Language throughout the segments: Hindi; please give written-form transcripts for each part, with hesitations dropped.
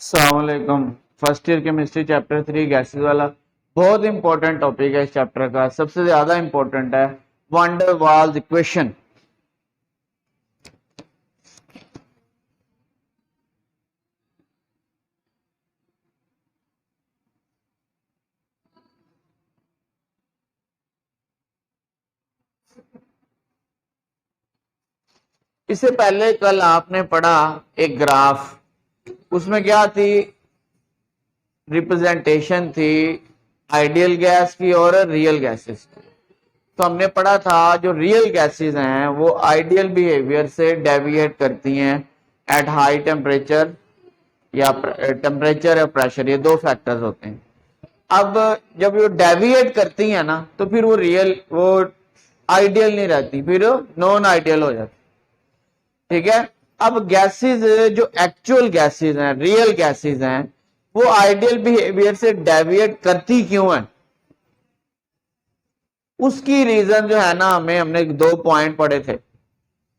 अस्सलामुअलैकुम। First year chemistry chapter 3 gases वाला बहुत इंपॉर्टेंट टॉपिक है। इस चैप्टर का सबसे ज्यादा इंपॉर्टेंट है वान डेर वाल्स इक्वेशन। इससे पहले कल आपने पढ़ा एक ग्राफ, उसमें क्या थी, रिप्रेजेंटेशन थी आइडियल गैस की और रियल गैसेस की। तो हमने पढ़ा था जो रियल गैसेस हैं वो आइडियल बिहेवियर से डेविएट करती हैं एट हाई टेम्परेचर या टेम्परेचर या प्रेशर, ये दो फैक्टर्स होते हैं। अब जब वो डेविएट करती हैं ना तो फिर वो आइडियल नहीं रहती, फिर नॉन आइडियल हो जाती। ठीक है। अब गैसेस जो एक्चुअल गैसेस हैं, रियल गैसेस हैं, वो आइडियल बिहेवियर से डेविएट करती क्यों है, उसकी रीजन जो है ना, हमने दो पॉइंट पढ़े थे,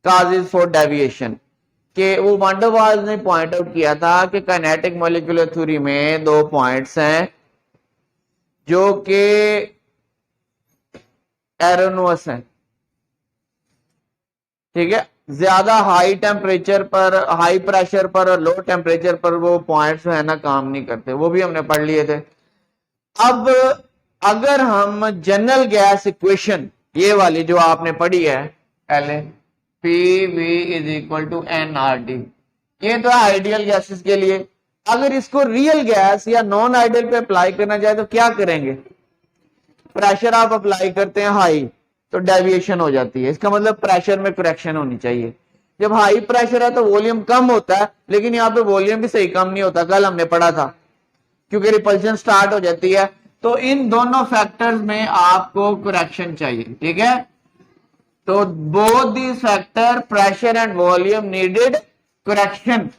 काजेस फॉर डेविएशन के। वो वान डेर वाल्स ने पॉइंट आउट किया था कि काइनेटिक मॉलिक्यूलर थ्योरी में दो पॉइंट्स हैं जो कि एरोनस हैं। ठीक है। ज्यादा हाई टेम्परेचर पर, हाई प्रेशर पर और लो टेम्परेचर पर वो पॉइंट्स है ना काम नहीं करते, वो भी हमने पढ़ लिए थे। अब अगर हम जनरल गैस इक्वेशन, ये वाली जो आपने पढ़ी है पहले, P V is equal to N R D, ये तो आइडियल गैसेस के लिए। अगर इसको रियल गैस या नॉन आइडियल पे अप्लाई करना चाहे तो क्या करेंगे, प्रेशर आप अप्लाई करते हैं हाई तो डेविएशन हो जाती है, इसका मतलब प्रेशर में करेक्शन होनी चाहिए। जब हाई प्रेशर है तो वॉल्यूम कम होता है, लेकिन यहाँ पे वॉल्यूम भी सही कम नहीं होता, कल हमने पढ़ा था, क्योंकि रिपल्शन स्टार्ट हो जाती है। तो इन दोनों फैक्टर्स में आपको करेक्शन चाहिए। ठीक है। तो both this factor, pressure and volume, needed correction.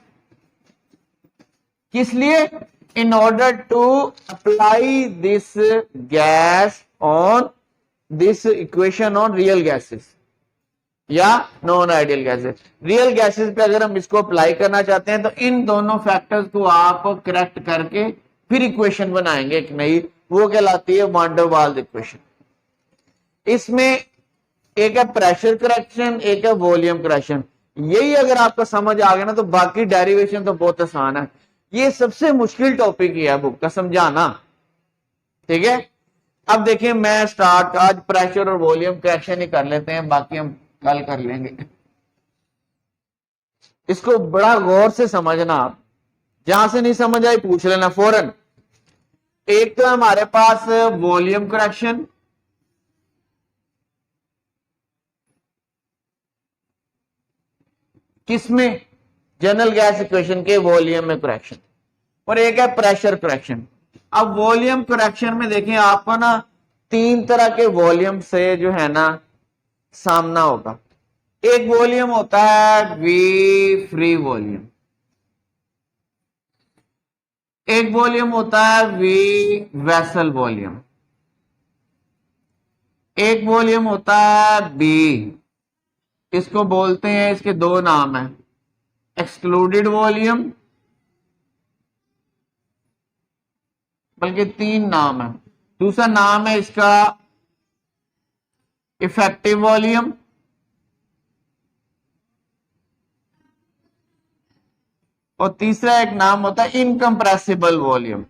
किस लिए? In order to apply this gas on this equation on real gases या non ideal gases. Real gases पे अगर हम इसको अप्लाई करना चाहते हैं तो इन दोनों फैक्टर्स को आप करेक्ट करके फिर इक्वेशन बनाएंगे एक नई, वो कहलाती है वान डेर वाल्स इक्वेशन। इसमें एक है प्रेशर करेक्शन, एक है वॉल्यूम करेक्शन। यही अगर आपको समझ आ गया ना तो बाकी डेरिवेशन तो बहुत आसान है। ये सबसे मुश्किल टॉपिक ही है बुक का समझाना। ठीक है। अब देखिए मैं स्टार्ट आज प्रेशर और वॉल्यूम करेक्शन ही कर लेते हैं, बाकी हम कल कर लेंगे। इसको बड़ा गौर से समझना, आप जहां से नहीं समझ आई पूछ लेना फौरन। एक तो हमारे पास वॉल्यूम करेक्शन, किसमें? जनरल गैस इक्वेशन के वॉल्यूम में करेक्शन। और एक है प्रेशर करेक्शन। अब वॉल्यूम करेक्शन में देखें आपको ना तीन तरह के वॉल्यूम से जो है ना सामना होगा। एक वॉल्यूम होता है वी फ्री वॉल्यूम, एक वॉल्यूम होता है वी वेसल वॉल्यूम, एक वॉल्यूम होता है बी। इसको बोलते हैं, इसके दो नाम है, एक्सक्लूडेड वॉल्यूम, बल्कि तीन नाम है। दूसरा नाम है इसका इफेक्टिव वॉल्यूम, और तीसरा एक नाम होता है इनकम्प्रेसिबल वॉल्यूम।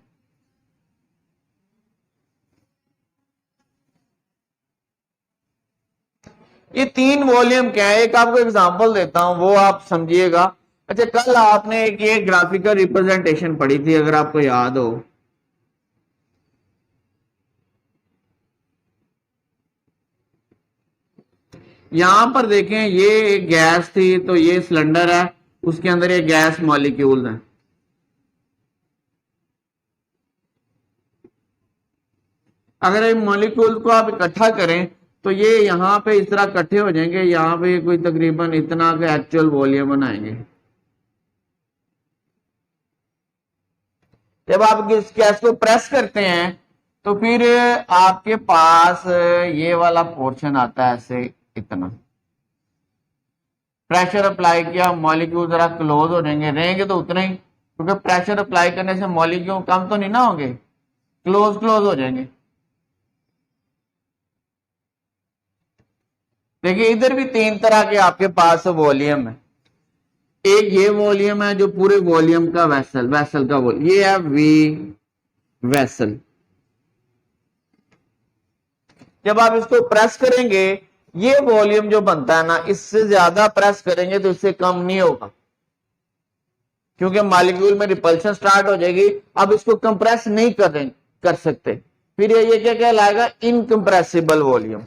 ये तीन वॉल्यूम क्या है, एक आपको एग्जांपल देता हूं वो आप समझिएगा। अच्छा, कल आपने एक ये ग्राफिकल रिप्रेजेंटेशन पढ़ी थी अगर आपको याद हो, यहां पर देखें ये एक गैस थी, तो ये सिलेंडर है, उसके अंदर ये गैस मॉलिक्यूल्स हैं। अगर इन मॉलिक्यूल्स को आप इकट्ठा करें तो ये यहां पे इस तरह इकट्ठे हो जाएंगे, यहां पे कोई तकरीबन इतना का एक्चुअल वॉल्यूम बनाएंगे। जब आप इस गैस को प्रेस करते हैं तो फिर आपके पास ये वाला पोर्शन आता है ऐसे, इतना प्रेशर अप्लाई किया, मॉलिक्यूल जरा क्लोज हो जाएंगे, रहेंगे तो उतना ही, क्योंकि प्रेशर अप्लाई करने से मॉलिक्यूल कम तो नहीं ना होंगे, क्लोज हो जाएंगे। देखिए इधर भी तीन तरह के आपके पास वॉल्यूम है। एक ये वॉल्यूम है जो पूरे वॉल्यूम का वेसल का वॉल्यूम, ये है वी वेसल। जब आप इसको प्रेस करेंगे, ये वॉल्यूम जो बनता है ना, इससे ज्यादा प्रेस करेंगे तो इससे कम नहीं होगा, क्योंकि मॉलिक्यूल में रिपल्शन स्टार्ट हो जाएगी। अब इसको कंप्रेस नहीं कर सकते, फिर ये क्या कहलाएगा, इनकंप्रेसिबल वॉल्यूम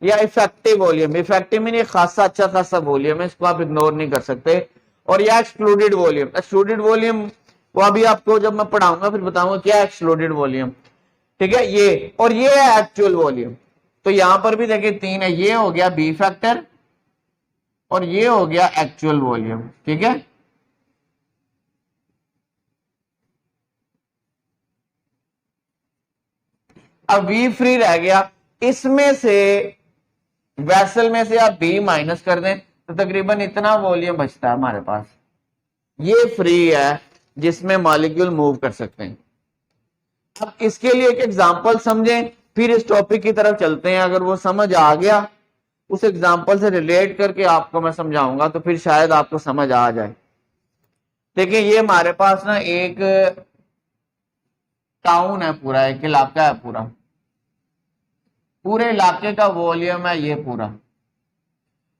या इफेक्टिव वॉल्यूम। इफेक्टिव में खासा अच्छा खासा वॉल्यूम है, इसको आप इग्नोर नहीं कर सकते। और या एक्सक्लूडेड वॉल्यूम, एक्सक्लूडेड वॉल्यूम वो अभी आपको जब मैं पढ़ाऊंगा फिर बताऊंगा क्या एक्सक्लूडेड वॉल्यूम, ठीक है। ये और ये है एक्चुअल वॉल्यूम। तो यहां पर भी देखिए तीन है, ये हो गया बी फैक्टर और ये हो गया एक्चुअल वॉल्यूम, ठीक है। अब वी फ्री रह गया, इसमें से वेसल में से आप बी माइनस कर दें तो तकरीबन इतना वॉल्यूम बचता है हमारे पास। ये फ्री है जिसमें मॉलिक्यूल मूव कर सकते हैं। अब इसके लिए एक एग्जांपल समझें, फिर इस टॉपिक की तरफ चलते हैं। अगर वो समझ आ गया, उस एग्जांपल से रिलेट करके आपको मैं समझाऊंगा तो फिर शायद आपको समझ आ जाए। देखिए ये हमारे पास ना एक टाउन है, पूरा एक इलाका है, पूरे इलाके का वॉल्यूम है ये पूरा।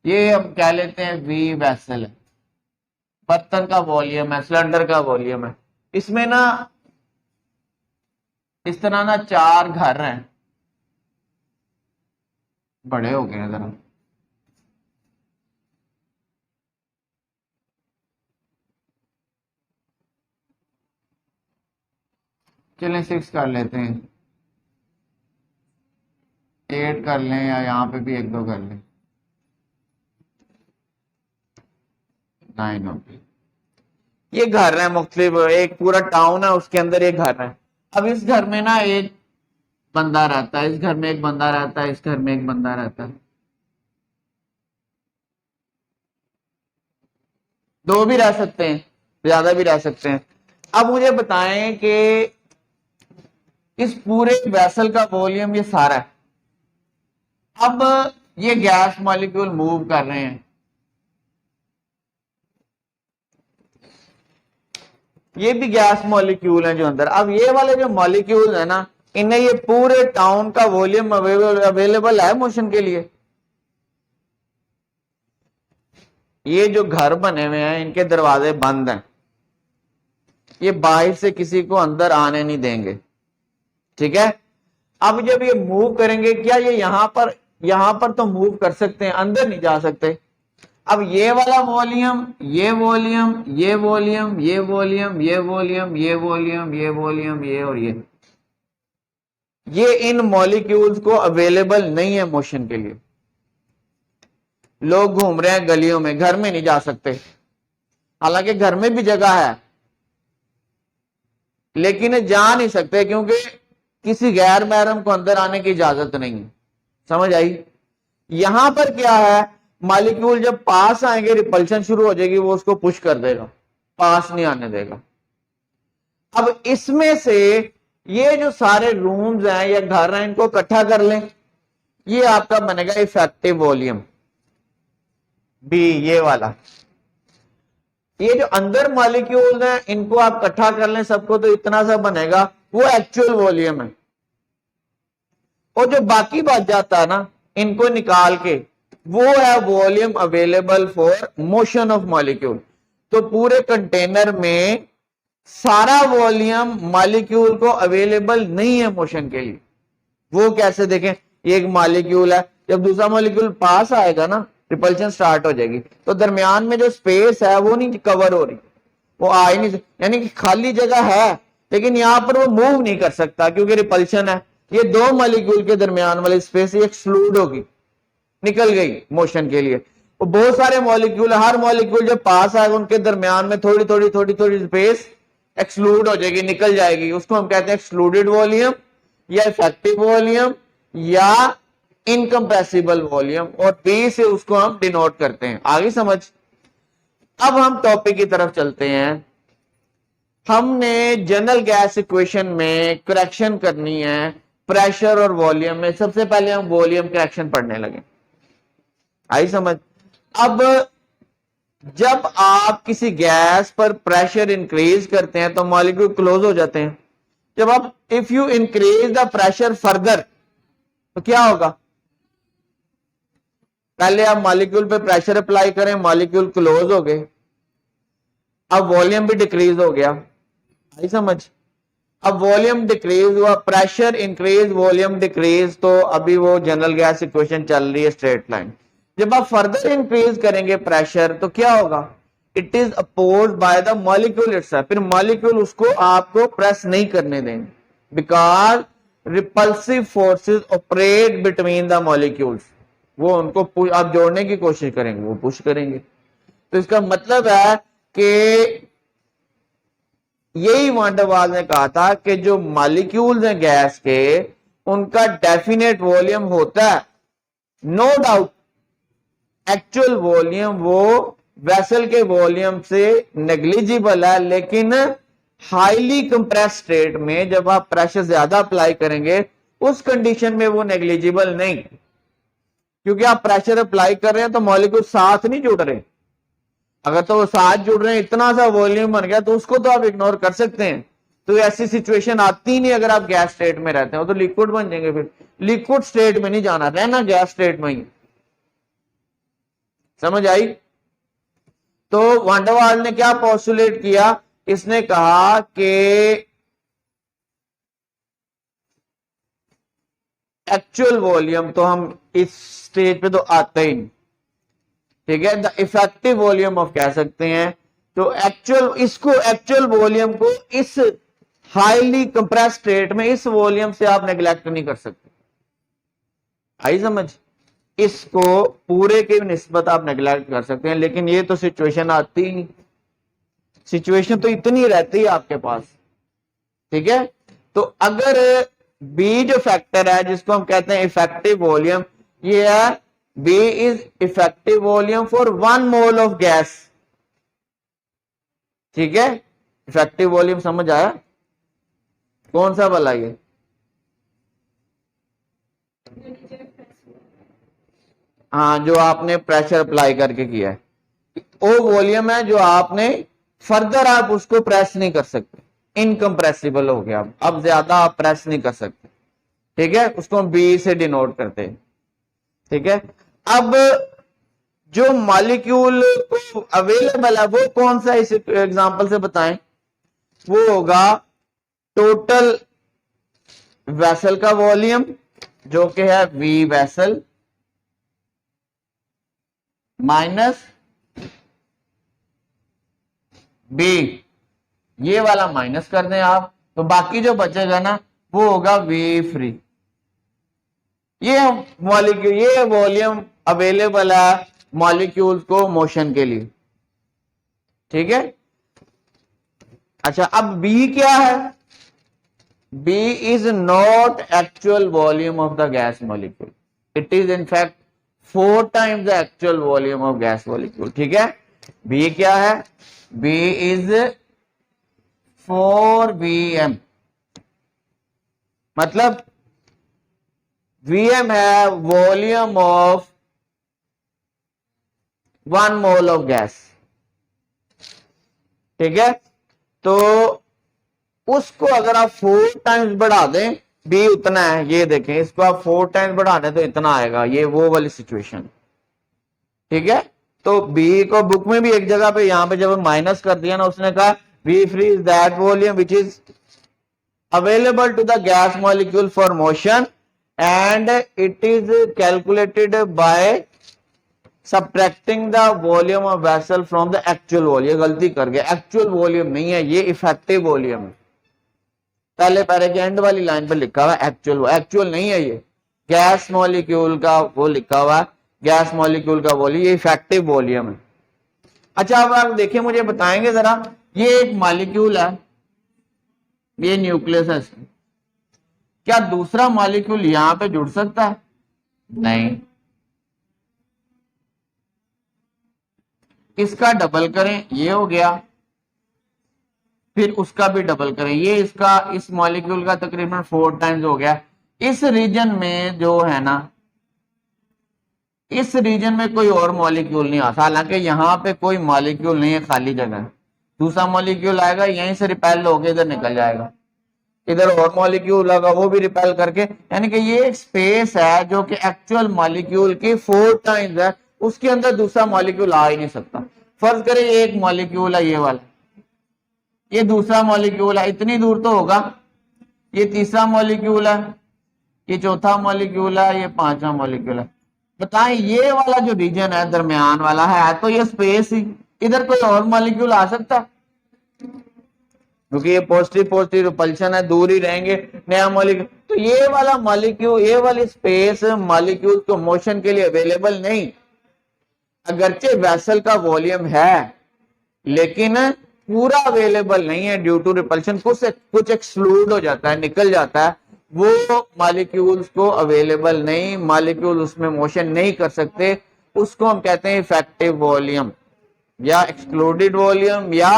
ये हम कह लेते हैं वी वेसल है, बर्तन का वॉल्यूम है, सिलेंडर का वॉल्यूम है। इसमें ना इस तरह ना चार घर हैं, बड़े हो गए हैं जरा, चलें 6 कर लेते हैं, 8 कर लें, या यहाँ पे भी 1 2 कर लें, 9 हो गई। ये घर है मुख्तलिफ, एक पूरा टाउन है उसके अंदर एक घर है। अब इस घर में ना एक बंदा रहता है, इस घर में एक बंदा रहता है, इस घर में एक बंदा रहता है, दो भी रह सकते हैं, ज्यादा भी रह सकते हैं। अब मुझे बताएं कि इस पूरे वेसल का वॉल्यूम ये सारा है। अब ये गैस मॉलिक्यूल मूव कर रहे हैं, ये भी गैस मॉलिक्यूल है जो अंदर। अब ये वाले जो मॉलिक्यूल है ना, इन्हें ये पूरे टाउन का वॉल्यूम अवेलेबल है मोशन के लिए। ये जो घर बने हुए हैं इनके दरवाजे बंद हैं, ये बाहर से किसी को अंदर आने नहीं देंगे, ठीक है। अब जब ये मूव करेंगे, क्या ये यहां पर तो मूव कर सकते हैं, अंदर नहीं जा सकते। अब ये वाला वॉल्यूम, ये वॉल्यूम, ये वॉल्यूम, ये वॉल्यूम, ये वॉल्यूम, ये वॉल्यूम, ये वॉल्यूम, ये और ये इन मॉलिक्यूल्स को अवेलेबल नहीं है मोशन के लिए। लोग घूम रहे हैं गलियों में, घर में नहीं जा सकते, हालांकि घर में भी जगह है लेकिन जा नहीं सकते क्योंकि किसी गैर महरम को अंदर आने की इजाजत नहीं है। समझ आई? यहां पर क्या है, मॉलिक्यूल जब पास आएंगे रिपल्शन शुरू हो जाएगी, वो उसको पुश कर देगा, पास नहीं आने देगा। अब इसमें से ये जो सारे रूम्स हैं या घर हैं, इनको इकट्ठा कर लें, ये आपका बनेगा इफेक्टिव वॉल्यूम बी, ये वाला। ये जो अंदर मॉलिक्यूल हैं इनको आप इकट्ठा कर लें सबको, तो इतना सा बनेगा, वो एक्चुअल वॉल्यूम है। और जो बाकी बच जाता है ना, इनको निकाल के, वो है volume available for motion of molecule. तो पूरे कंटेनर में सारा वॉल्यूम मॉलिक्यूल को अवेलेबल नहीं है मोशन के लिए। वो कैसे देखें, एक मॉलिक्यूल है, जब दूसरा मॉलिक्यूल पास आएगा ना, रिपल्शन स्टार्ट हो जाएगी, तो दरमियान में जो स्पेस है वो नहीं कवर हो रही, वो आ ही नहीं, यानी कि खाली जगह है लेकिन यहां पर वो मूव नहीं कर सकता क्योंकि रिपल्शन है। ये दो मॉलिक्यूल के दरमियान वाली स्पेस एक्सक्लूड होगी, निकल गई मोशन के लिए। वो बहुत सारे मॉलिक्यूल, हर मॉलिक्यूल जब पास आएगा उनके दरमियान में थोड़ी थोड़ी स्पेस एक्सक्लूड हो जाएगी, निकल जाएगी। उसको हम कहते हैं एक्सक्लूडेड वॉल्यूम या इफेक्टिव वॉल्यूम या इनकम्प्रेसिबल वॉल्यूम, और बी से उसको हम डिनोट करते हैं। आगे समझ? अब हम टॉपिक की तरफ चलते हैं। हमने जनरल गैस इक्वेशन में करेक्शन करनी है प्रेशर और वॉल्यूम में। सबसे पहले हम वॉल्यूम करेक्शन पढ़ने लगे। आई समझ? अब जब आप किसी गैस पर प्रेशर इंक्रीज करते हैं तो मॉलिक्यूल क्लोज हो जाते हैं। जब आप if you increase the pressure further तो क्या होगा? पहले आप मॉलिक्यूल पे प्रेशर अप्लाई करें, मॉलिक्यूल क्लोज हो गए, अब वॉल्यूम भी डिक्रीज हो गया। आई समझ? अब वॉल्यूम डिक्रीज हुआ, प्रेशर इंक्रीज, वॉल्यूम डिक्रीज, तो अभी वो जनरल गैस इक्वेशन चल रही है स्ट्रेट लाइन। जब आप फर्दर इंक्रीज करेंगे प्रेशर तो क्या होगा? It is opposed by the molecule itself. फिर मॉलिक्यूल उसको आपको प्रेस नहीं करने देंगे, because repulsive forces operate between the molecules. वो उनको आप जोड़ने की कोशिश करेंगे, वो पुश करेंगे। तो इसका मतलब है कि यही वान डर वाल्स ने कहा था कि जो मॉलिक्यूल्स हैं गैस के, उनका डेफिनेट वॉल्यूम होता है, नो डाउट। एक्चुअल वॉल्यूम वो वेसल के वॉल्यूम से नेग्लिजिबल है, लेकिन हाईली कंप्रेस स्टेट में जब आप प्रेशर ज्यादा अप्लाई करेंगे उस कंडीशन में वो नेग्लिजिबल नहीं, क्योंकि आप प्रेशर अप्लाई कर रहे हैं तो मॉलिक्यूल साथ नहीं जुड़ रहे। अगर तो वो साथ जुड़ रहे हैं, इतना सा वॉल्यूम बन गया, तो उसको तो आप इग्नोर कर सकते हैं। तो ऐसी सिचुएशन आती नहीं अगर आप गैस स्टेट में रहते हो, तो लिक्विड बन जाएंगे। फिर लिक्विड स्टेट में नहीं जाना, रहना गैस स्टेट में ही। समझ आई? तो वान डर वाल्स ने क्या पोस्टुलेट किया? इसने कहा कि एक्चुअल वॉल्यूम तो हम इस स्टेज पे तो आते ही नहीं, ठीक है। द इफेक्टिव वॉल्यूम ऑफ कह सकते हैं। तो एक्चुअल वॉल्यूम को इस हाईली कंप्रेस स्टेट में इस वॉल्यूम से आप नेग्लेक्ट नहीं कर सकते। आई समझ? इसको पूरे के निस्बत आप नेग्लेक्ट कर सकते हैं, लेकिन ये तो सिचुएशन आती ही नहीं। सिचुएशन तो इतनी रहती है आपके पास, ठीक है। तो अगर बी जो फैक्टर है जिसको हम कहते हैं इफेक्टिव वॉल्यूम, ये है B is effective volume for 1 mole of gas, ठीक है। इफेक्टिव वॉल्यूम समझ आया? कौन सा वाला ये? हाँ, जो आपने प्रेशर अप्लाई करके किया है, वो वॉल्यूम है जो आपने फर्दर आप उसको प्रेस नहीं कर सकते, इनकम्प्रेसिबल हो गया। अब ज्यादा आप प्रेस नहीं कर सकते, ठीक है। उसको हम बी से डिनोट करते हैं, ठीक है। अब जो मॉलिक्यूल अवेलेबल है वो कौन सा, इस एग्जांपल से बताएं? वो होगा टोटल वेसल का वॉल्यूम, जो कि है वी वेसल माइनस बी, ये वाला माइनस कर दें आप, तो बाकी जो बचेगा ना वो होगा वी फ्री। ये मॉलिक्यूल, ये वॉल्यूम अवेलेबल है मॉलिक्यूल्स को मोशन के लिए, ठीक है। अच्छा, अब बी क्या है? B is not actual volume of the gas molecule, it is in fact 4 times the actual volume of gas molecule, ठीक है। बी क्या है? बी इज 4 VM, मतलब VM है volume of 1 mole of gas, ठीक है। तो उसको अगर आप 4 times बढ़ा दें, बी उतना है, ये देखें, इसको आप 4 times बढ़ा दें तो इतना आएगा, ये वो वाली सिचुएशन, ठीक है। तो बी को बुक में भी एक जगह पे, यहां पे जब माइनस कर दिया ना, उसने कहा B free is that volume which is available to the gas molecule for motion and it is calculated by subtracting the volume of vessel from the actual volume। गलती कर गए, एक्चुअल वॉल्यूम नहीं है ये, इफेक्टिव वॉल्यूम है। पहले पैरे के एंड वाली लाइन पर लिखा हुआ एक्चुअल नहीं है, ये गैस मॉलिक्यूल का वो लिखा हुआ, गैस मॉलिक्यूल का वॉल्यूम, ये इफेक्टिव वॉल्यूम है। अच्छा, अब आप देखिए, मुझे बताएंगे जरा, ये एक मॉलिक्यूल है, ये न्यूक्लियस है, क्या दूसरा मॉलिक्यूल यहां पे जुड़ सकता है? नहीं। इसका डबल करें, ये हो गया, फिर उसका भी डबल करें, ये इसका इस मॉलिक्यूल का तकरीबन 4 टाइम्स हो गया। इस रीजन में जो है ना, इस रीजन में कोई और मॉलिक्यूल नहीं आता, हालांकि यहाँ पे कोई मॉलिक्यूल नहीं है, खाली जगह है। दूसरा मॉलिक्यूल आएगा, यहीं से रिपेल होके इधर निकल जाएगा, इधर और मॉलिक्यूल लगा वो भी रिपेल करके, यानी कि ये एक स्पेस है जो कि एक्चुअल मॉलिक्यूल की 4 टाइम्स है, उसके अंदर दूसरा मॉलिक्यूल आ ही नहीं सकता। फर्ज करें एक मॉलिक्यूल है ये वाला, ये दूसरा मॉलिक्यूल है, इतनी दूर तो होगा, ये तीसरा मॉलिक्यूल है, ये चौथा मॉलिक्यूल है, ये पांचवा मॉलिक्यूल है। बताएं ये वाला जो रीजन है दरमियान वाला है तो ये स्पेस ही, इधर कोई और मॉलिक्यूल आ सकता है? क्योंकि ये पॉजिटिव पॉजिटिव रिपल्शन है, दूर ही रहेंगे, नया मॉलिक्यूल, तो ये वाला मॉलिक्यूल, ये वाली स्पेस मॉलिक्यूल को मोशन के लिए अवेलेबल नहीं। अगरचे वेसल का वॉल्यूम है लेकिन पूरा अवेलेबल नहीं है ड्यू टू रिपल्शन, कुछ एक्सक्लूड हो जाता है, निकल जाता है, वो मॉलिक्यूल्स को अवेलेबल नहीं, मॉलिक्यूल उसमें मोशन नहीं कर सकते, उसको हम कहते हैं इफेक्टिव वॉल्यूम या एक्सक्लूडेड वॉल्यूम या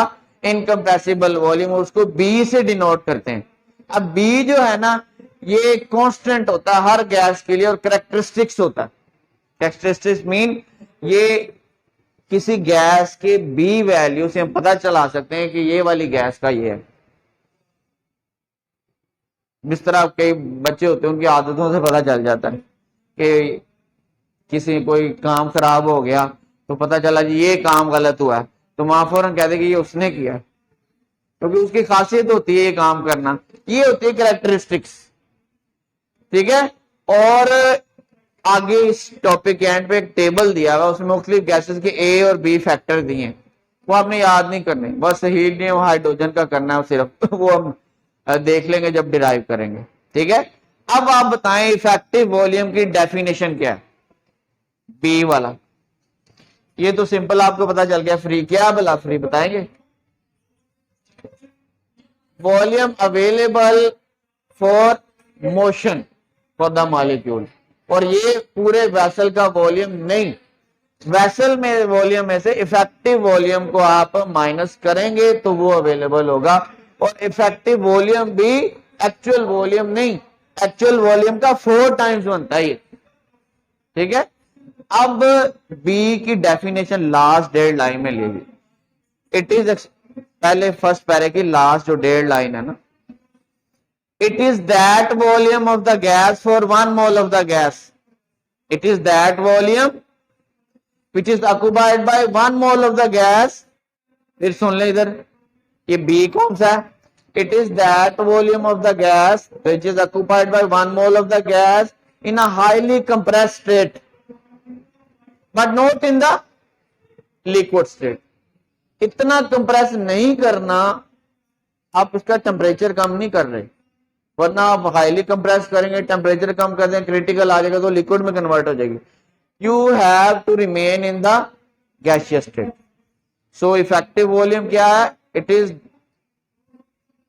इनकम्प्रेसिबल वॉल्यूम, उसको बी से डिनोट करते हैं। अब बी जो है ना ये कांस्टेंट होता है हर गैस के लिए और कैरेक्टरिस्टिक्स होता है। कैरेक्टरिस्टिक्स मीन ये किसी गैस के बी वैल्यू से हम पता चला सकते हैं कि ये वाली गैस का ये है। जिस तरह कई बच्चे होते हैं उनकी आदतों से पता चल जाता है कि किसी कोई काम खराब हो गया तो पता चला जी ये काम गलत हुआ है, तो वहां फौरन कहते कि ये उसने किया, क्योंकि उसकी खासियत होती है ये काम करना, ये होती है कैरेक्टरिस्टिक्स। ठीक है, और आगे इस टॉपिक के एंड पे एक टेबल दिया हुआ, उसमें मुख्तलिफ गैसेस के ए और बी फैक्टर दिए, वो आपने याद नहीं करने, बस हीलियम हाइड्रोजन का करना है सिर्फ वो हम देख लेंगे जब डिराइव करेंगे। ठीक है, अब आप बताएं इफेक्टिव वॉल्यूम की डेफिनेशन क्या है? बी वाला, ये तो सिंपल आपको पता चल गया, फ्री क्या भला, फ्री बताएंगे? Volume available for motion for the molecule, और ये पूरे वेसल का वॉल्यूम नहीं, वेसल में वॉल्यूम में से इफेक्टिव वॉल्यूम को आप माइनस करेंगे तो वो अवेलेबल होगा, और इफेक्टिव वॉल्यूम भी एक्चुअल वॉल्यूम नहीं, एक्चुअल वॉल्यूम का 4 टाइम्स बनता है। ठीक है, अब बी की डेफिनेशन लास्ट डेढ़ लाइन में ले ली, इट इज, पहले फर्स्ट पैरे की लास्ट जो डेढ़ लाइन है ना, it is that volume of the gas for 1 mole of the gas, it is that volume which is occupied by 1 mole of the gas। फिर सुन ले इधर, ये B कौन सा है? It is that volume of the gas which is occupied by 1 mole of the gas in a highly compressed state but not in the liquid state। इतना कंप्रेस नहीं करना, आप उसका टेम्परेचर कम नहीं कर रहे, वरना आप हाईली कंप्रेस करेंगे, टेम्परेचर कम कर दें, क्रिटिकल आ जाएगा तो लिक्विड में कन्वर्ट हो जाएगी। You have to remain in the gaseous state. So effective volume क्या है? It is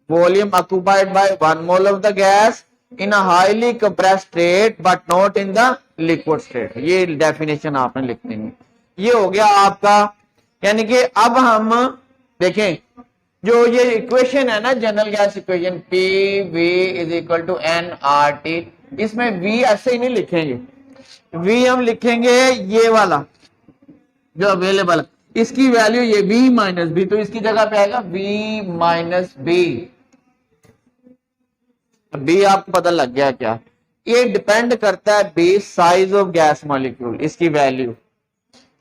volume occupied by 1 mole of the gas in a highly compressed state but not in the liquid state. ये डेफिनेशन आपने लिख देनी। ये हो गया आपका, यानी कि अब हम देखें जो ये इक्वेशन है ना, general gas equation P V is equal to N R T, इसमें वी ऐसे ही नहीं लिखेंगे, वी हम लिखेंगे ये वाला जो अवेलेबल, इसकी वैल्यू ये वी माइनस बी, तो इसकी जगह पे आएगा वी माइनस बी। बी आपको पता लग गया क्या? ये डिपेंड करता है B size of gas molecule, इसकी वैल्यू।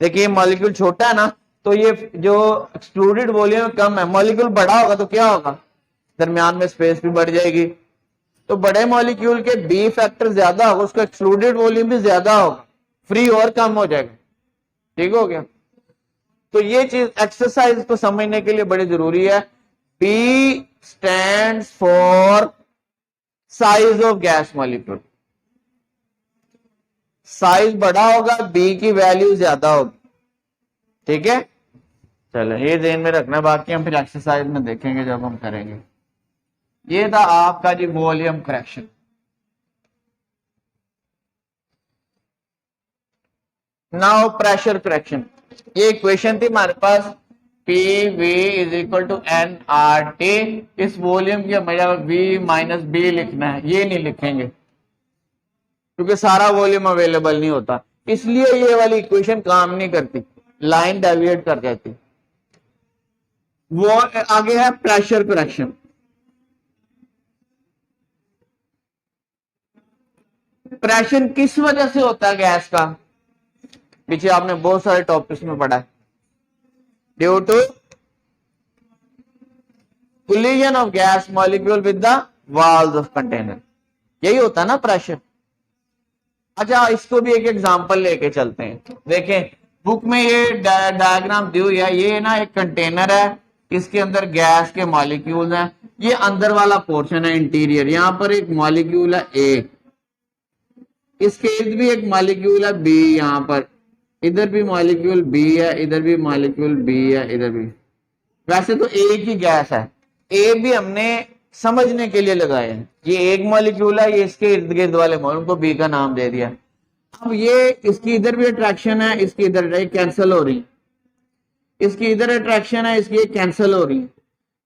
देखिए मॉलिक्यूल छोटा है ना, तो ये जो एक्सक्लूडेड वॉल्यूम कम है, मॉलिक्यूल बड़ा होगा तो क्या होगा? दरमियान में स्पेस भी बढ़ जाएगी, तो बड़े मॉलिक्यूल के बी फैक्टर ज्यादा होगा, उसका एक्सक्लूडेड वॉल्यूम भी ज्यादा होगा, फ्री और कम हो जाएगा। ठीक हो गया? तो ये चीज एक्सरसाइज को समझने के लिए बड़ी जरूरी है। B stands for size of gas molecule, size बड़ा होगा, बी की वैल्यू ज्यादा होगी। ठीक है, चलो ये ध्यान में रखना, बाकी हम फिर एक्सरसाइज में देखेंगे जब हम करेंगे। ये था आपका जी volume correction. Now pressure correction, ये इक्वेशन थी हमारे पास P V is equal to N R T. इस वॉल्यूम की हमें वी माइनस बी लिखना है, ये नहीं लिखेंगे क्योंकि सारा वॉल्यूम अवेलेबल नहीं होता, इसलिए ये वाली इक्वेशन काम नहीं करती, लाइन डेविएट कर जाती। वो आगे है प्रेशर करेक्शन। प्रेशर किस वजह से होता है गैस का? पीछे आपने बहुत सारे टॉपिक्स में पढ़ा है। Due to collision of gas molecule with the walls of container, यही होता है ना प्रेशर। अच्छा, इसको भी एक एग्जांपल लेके चलते हैं। देखें बुक में ये डायग्राम दी हुई है, ये ना एक कंटेनर है, इसके अंदर गैस के मॉलिक्यूल्स हैं, ये अंदर वाला पोर्शन है इंटीरियर, यहां पर एक मॉलिक्यूल है ए, इसके इर्द भी एक मॉलिक्यूल है बी, यहां पर इधर भी मॉलिक्यूल बी है, इधर भी मॉलिक्यूल बी है, इधर भी। वैसे तो एक ही गैस है, ए भी हमने समझने के लिए लगाए हैं, ये एक मॉलिक्यूल है, ये इसके इर्द गिर्द वाले मॉलिक्यूल को बी का नाम दे दिया। अब ये इसकी इधर भी अट्रैक्शन है, इसकी इधर कैंसिल हो रही, इसकी इधर अट्रैक्शन है, इसकी कैंसिल हो रही।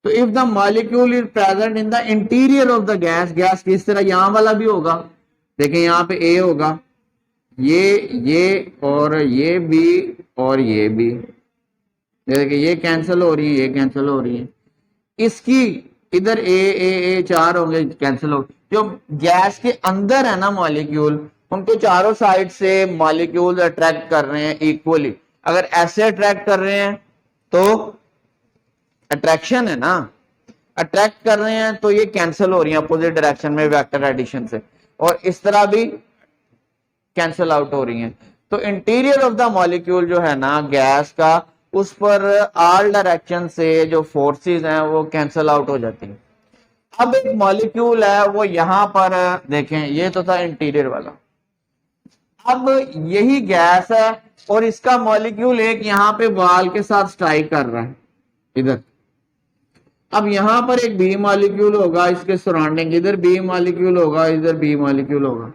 तो if the molecule is present in the interior of the gas, gas की इस तरह यहां वाला भी होगा, देखें यहां पे ए होगा, ये और ये भी और ये भी, देखिए ये कैंसिल हो रही है, ये कैंसिल हो रही है, इसकी इधर ए चार होंगे कैंसिल हो। जो गैस के अंदर है ना मॉलिक्यूल, उनको चारों साइड से मॉलिक्यूल अट्रैक्ट कर रहे हैं इक्वली। अगर ऐसे अट्रैक्ट कर रहे हैं तो अट्रैक्शन है ना, अट्रैक्ट कर रहे हैं तो ये कैंसिल हो रही है अपोजिट डायरेक्शन में वेक्टर एडिशन से, और इस तरह भी कैंसिल आउट हो रही हैं। तो इंटीरियर ऑफ द मॉलिक्यूल जो है ना गैस का, उस पर ऑल डायरेक्शन से जो फोर्सेस हैं वो कैंसिल आउट हो जाती हैं। अब एक मॉलिक्यूल है वो यहां पर, देखें ये तो था इंटीरियर वाला, अब यही गैस है और इसका मॉलिक्यूल एक यहां पे वॉल के साथ स्ट्राइक कर रहा है इधर। अब यहां पर एक बी मॉलिक्यूल होगा इसके सराउंडिंग, इधर बी मॉलिक्यूल होगा, इधर बी मॉलिक्यूल होगा।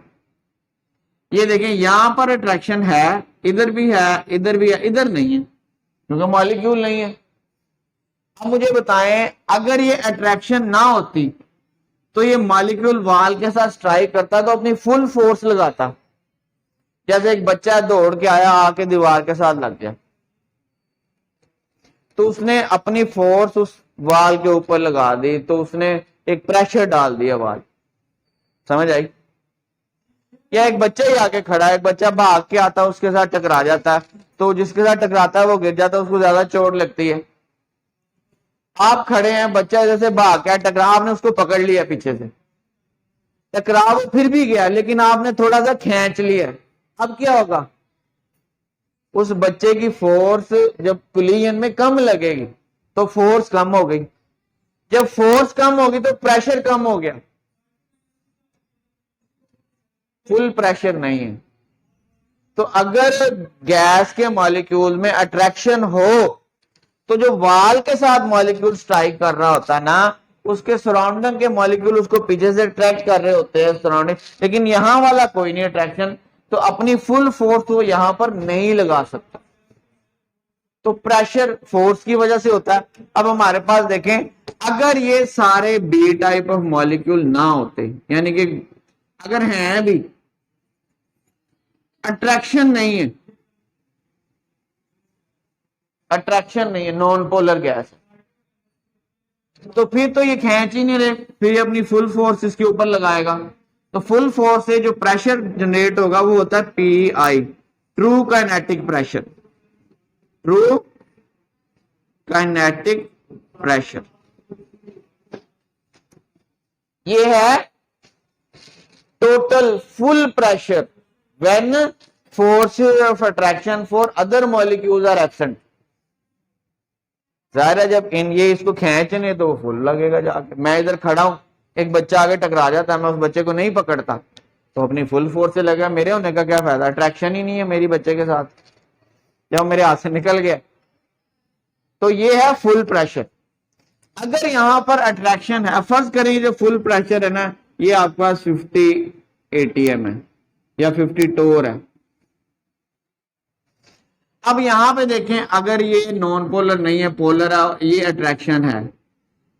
ये देखें यहां पर अट्रैक्शन है, इधर भी है, इधर भी है, इधर नहीं है क्योंकि मॉलिक्यूल नहीं है। अब मुझे बताएं अगर ये अट्रैक्शन ना होती तो ये मॉलिक्यूल वॉल के साथ स्ट्राइक करता तो अपनी फुल फोर्स लगाता, जैसे एक बच्चा दौड़ के आया आके दीवार के साथ लग गया, तो उसने अपनी फोर्स उस वॉल के ऊपर लगा दी, तो उसने एक प्रेशर डाल दिया वॉल, समझ आई? या एक बच्चा ही आके खड़ा है, एक बच्चा भाग के आता है उसके साथ टकरा जाता है, तो जिसके साथ टकराता है वो गिर जाता है, उसको ज्यादा चोट लगती है। आप खड़े हैं, बच्चा जैसे भाग के टकरा, आपने उसको पकड़ लिया पीछे से, टकराव फिर भी गया लेकिन आपने थोड़ा सा खींच लिया, अब क्या होगा? उस बच्चे की फोर्स जब कोलिजन में कम लगेगी तो फोर्स कम हो गई, जब फोर्स कम होगी तो प्रेशर कम हो गया, फुल प्रेशर नहीं है। तो अगर गैस के मॉलिक्यूल में अट्रैक्शन हो तो जो वॉल के साथ मॉलिक्यूल स्ट्राइक कर रहा होता है ना, उसके सराउंडिंग के मॉलिक्यूल उसको पीछे से अट्रैक्ट कर रहे होते हैं सराउंडिंग, लेकिन यहां वाला कोई नहीं अट्रैक्शन, तो अपनी फुल फोर्स वो यहां पर नहीं लगा सकता। तो प्रेशर फोर्स की वजह से होता है। अब हमारे पास देखें अगर ये सारे बी टाइप ऑफ मॉलिक्यूल ना होते, यानी कि अगर हैं भी, अट्रैक्शन नहीं है, अट्रैक्शन नहीं है, नॉन पोलर गैस, तो फिर तो ये खींच ही नहीं रहे, फिर ये अपनी फुल फोर्स इसके ऊपर लगाएगा। तो फुल फोर्स से जो प्रेशर जनरेट होगा वो होता है P I, true kinetic pressure, true kinetic pressure. ये है total full pressure when forces of attraction for other molecules are absent. जाहिर है जब इन ये इसको खींचने तो वो फुल लगेगा जाके। मैं इधर खड़ा हूं, एक बच्चा आगे टकरा जाता है, मैं उस बच्चे को नहीं पकड़ता तो अपनी फुल फोर्स से लगेगा, मेरे होने का क्या फायदा? अट्रैक्शन ही नहीं है मेरी बच्चे के साथ, जब मेरे हाथ से निकल गया। तो ये है फुल प्रेशर। अगर यहां पर अट्रैक्शन है, फर्ज करें जो फुल प्रेशर है ना, ये आपके पास 50 ATM है या 50 टोर है, अब यहां पे देखें, अगर ये नॉन पोलर नहीं है, पोलर है, ये अट्रैक्शन है,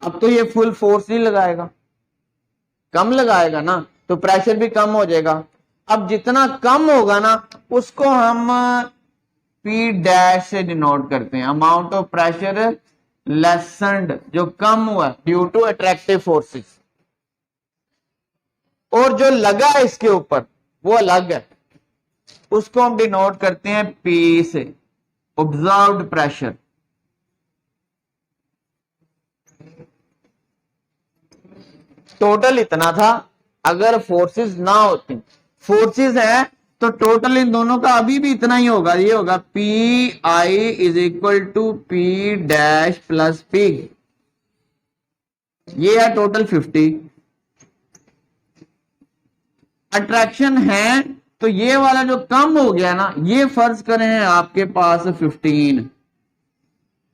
अब तो ये फुल फोर्स नहीं लगाएगा, कम लगाएगा ना, तो प्रेशर भी कम हो जाएगा। अब जितना कम होगा ना उसको हम पी डैश से डिनोट करते हैं, अमाउंट ऑफ प्रेशर लेसन्ड, जो कम हुआ ड्यू टू अट्रैक्टिव फोर्सेस। और जो लगा है इसके ऊपर वो अलग है, उसको हम डिनोट करते हैं पी से, ऑब्जर्व्ड प्रेशर। टोटल इतना था, अगर फोर्सेस ना होती, फोर्सेस है तो टोटल इन दोनों का अभी भी इतना ही होगा, ये होगा P I is equal to P dash plus P, ये है टोटल 50। अट्रैक्शन है तो ये वाला जो कम हो गया ना, ये फर्ज करें हैं आपके पास 15,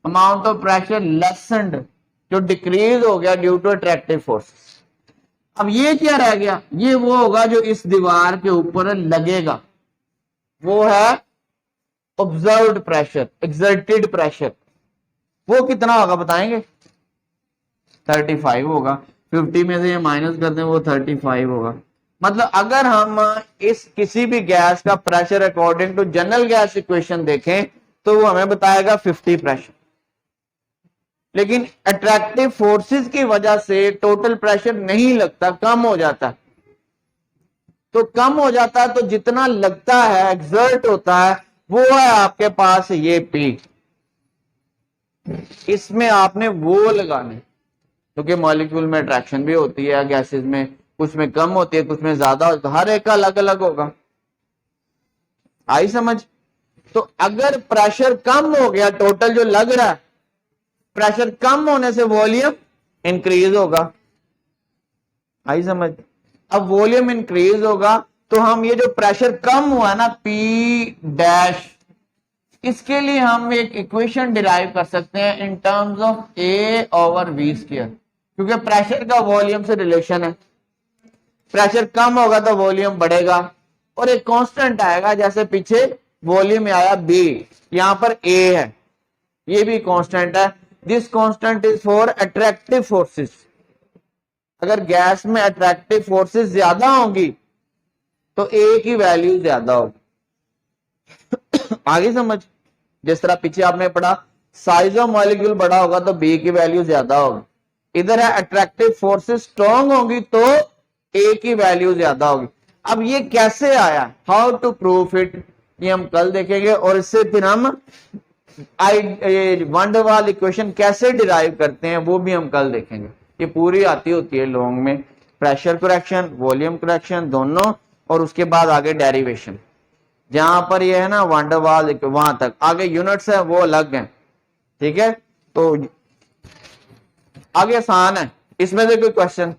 अमाउंट ऑफ प्रेशर लेसन्ड, जो डिक्रीज हो गया ड्यू टू अट्रैक्टिव फोर्सेस। अब ये क्या रह गया, ये वो होगा जो इस दीवार के ऊपर लगेगा, वो है ऑब्जर्व्ड प्रेशर, एक्सर्टेड प्रेशर। वो कितना होगा बताएंगे? 35 होगा, 50 में से ये माइनस कर दें वो 35 होगा। मतलब अगर हम इस किसी भी गैस का pressure according to general gas equation देखें तो वो हमें बताएगा 50 प्रेशर, लेकिन अट्रैक्टिव फोर्सेस की वजह से टोटल प्रेशर नहीं लगता, कम हो जाता है। तो कम हो जाता है तो जितना लगता है, एक्सर्ट होता है, वो है आपके पास ये पी। इसमें आपने वो लगाने, क्योंकि मॉलिक्यूल में अट्रैक्शन भी होती है गैसेस में, कुछ में कम होती है, कुछ में ज्यादा होती है, हर एक का अलग अलग होगा। आई समझ? तो अगर प्रेशर कम हो गया, टोटल जो लग रहा है, प्रेशर कम होने से वॉल्यूम इंक्रीज होगा। आई समझ? अब वॉल्यूम इंक्रीज होगा तो हम ये जो प्रेशर कम हुआ ना पी डैश, इसके लिए हम एक इक्वेशन डिराइव कर सकते हैं in terms of A over V square, क्योंकि प्रेशर का वॉल्यूम से रिलेशन है। प्रेशर कम होगा तो वॉल्यूम बढ़ेगा, और एक कांस्टेंट आएगा, जैसे पीछे वॉल्यूम में आया बी, यहां पर ए है, ये भी कांस्टेंट है। This constant is for attractive forces. अगर गैस में अट्रैक्टिव फोर्सेस ज्यादा होंगी तो ए की वैल्यू ज्यादा होगी। आगे समझ? जिस तरह पीछे आपने पढ़ा, साइज ऑफ मॉलिक्यूल बड़ा होगा तो बी की वैल्यू ज्यादा होगी। इधर है अट्रैक्टिव फोर्सेस स्ट्रॉन्ग होंगी तो ए की वैल्यू ज्यादा होगी। अब ये कैसे आया, हाउ टू प्रूफ इट, ये हम कल देखेंगे। और इससे फिर हम वन डे वाल इक्वेशन कैसे डिराइव करते हैं वो भी हम कल देखेंगे। ये पूरी आती होती है लॉन्ग में, प्रेशर करेक्शन, वॉल्यूम करेक्शन दोनों, और उसके बाद आगे डेरिवेशन। जहां पर ये है ना वन डे वाल, वहां तक आगे यूनिट्स है वो अलग हैं, ठीक है। तो आगे आसान है, इसमें से कोई क्वेश्चन?